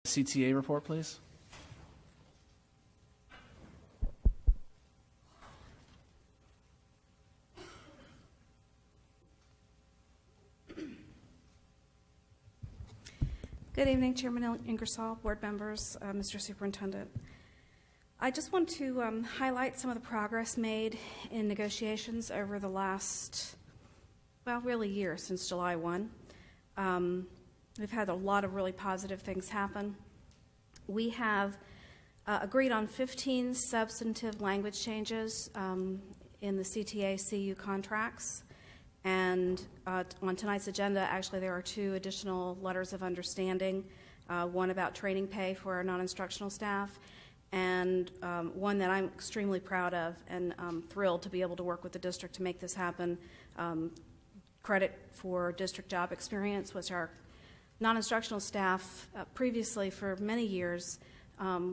CTA report, please. Good evening, Chairman Ingersoll, board members, Mr. Superintendent. I just want to highlight some of the progress made in negotiations over the last, well, really year since July 1. We've had a lot of really positive things happen. We have agreed on 15 substantive language changes in the CTA-CU contracts. And on tonight's agenda, actually, there are 2 additional letters of understanding, one about training pay for our non-instructional staff, and one that I'm extremely proud of and thrilled to be able to work with the district to make this happen. Credit for district job experience, which our non-instructional staff previously for many years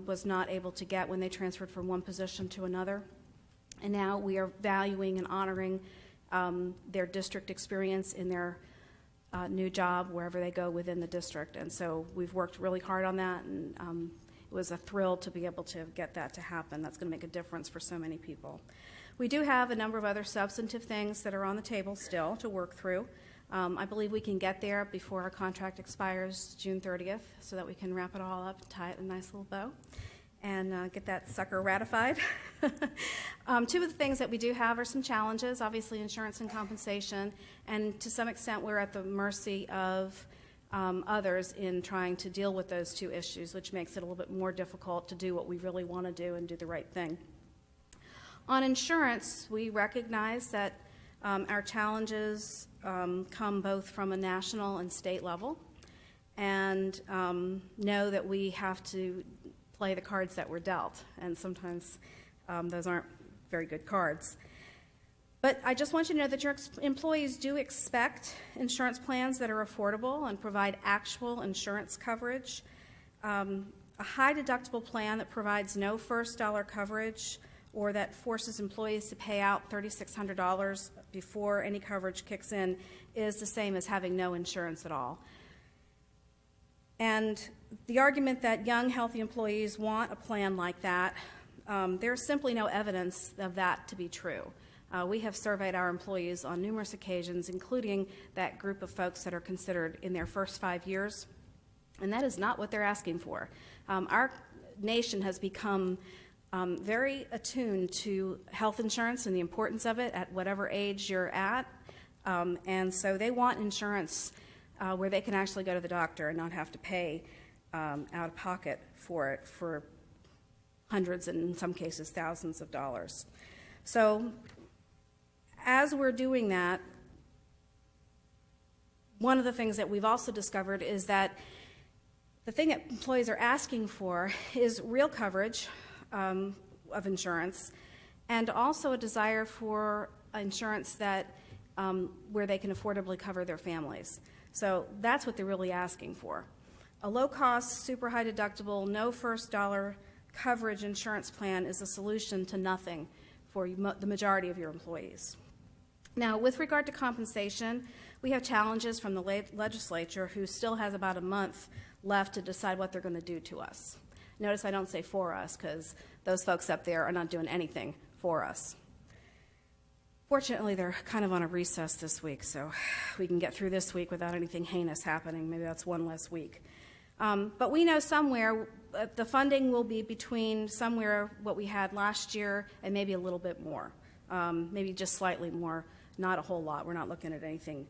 was not able to get when they transferred from one position to another. And now we are valuing and honoring their district experience in their new job wherever they go within the district. And so we've worked really hard on that, and it was a thrill to be able to get that to happen. That's going to make a difference for so many people. We do have a number of other substantive things that are on the table still to work through. I believe we can get there before our contract expires June 30th so that we can wrap it all up and tie it in a nice little bow and get that sucker ratified. 2 of the things that we do have are some challenges, obviously insurance and compensation, and to some extent we're at the mercy of others in trying to deal with those 2 issues, which makes it a little bit more difficult to do what we really want to do and do the right thing. On insurance, we recognize that our challenges come both from a national and state level, and know that we have to play the cards that we're dealt, and sometimes those aren't very good cards. But I just want you to know that your employees do expect insurance plans that are affordable and provide actual insurance coverage. A high deductible plan that provides no first dollar coverage or that forces employees to pay out $3,600 before any coverage kicks in is the same as having no insurance at all. And the argument that young, healthy employees want a plan like that, there's simply no evidence of that to be true. We have surveyed our employees on numerous occasions, including that group of folks that are considered in their first 5 years, and that is not what they're asking for. Our nation has become very attuned to health insurance and the importance of it at whatever age you're at, and so they want insurance where they can actually go to the doctor and not have to pay out of pocket for it for hundreds and in some cases thousands of dollars. So as we're doing that, one of the things that we've also discovered is that the thing that employees are asking for is real coverage of insurance, and also a desire for insurance that where they can affordably cover their families. So that's what they're really asking for. A low-cost, super high deductible, no first dollar coverage insurance plan is a solution to nothing for the majority of your employees. Now, with regard to compensation, we have challenges from the legislature, who still has about a month left to decide what they're going to do to us. Notice I don't say for us, because those folks up there are not doing anything for us. Fortunately, they're kind of on a recess this week, so we can get through this week without anything heinous happening. Maybe that's one less week. But we know somewhere the funding will be between somewhere what we had last year and maybe a little bit more, maybe just slightly more, not a whole lot. We're not looking at anything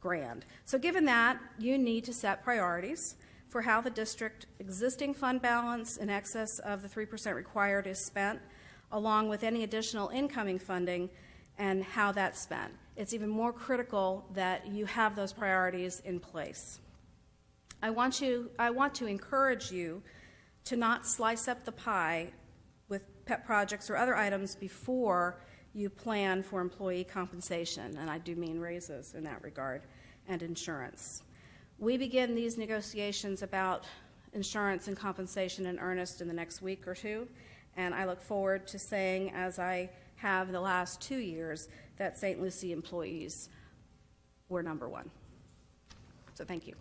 grand. So given that, you need to set priorities for how the district existing fund balance in excess of the 3% required is spent, along with any additional incoming funding and how that's spent. It's even more critical that you have those priorities in place. I want to encourage you to not slice up the pie with pet projects or other items before you plan for employee compensation, and I do mean raises in that regard, and insurance. We begin these negotiations about insurance and compensation in earnest in the next week or 2, and I look forward to saying, as I have the last 2 years, that St. Lucie employees were number 1. So thank you.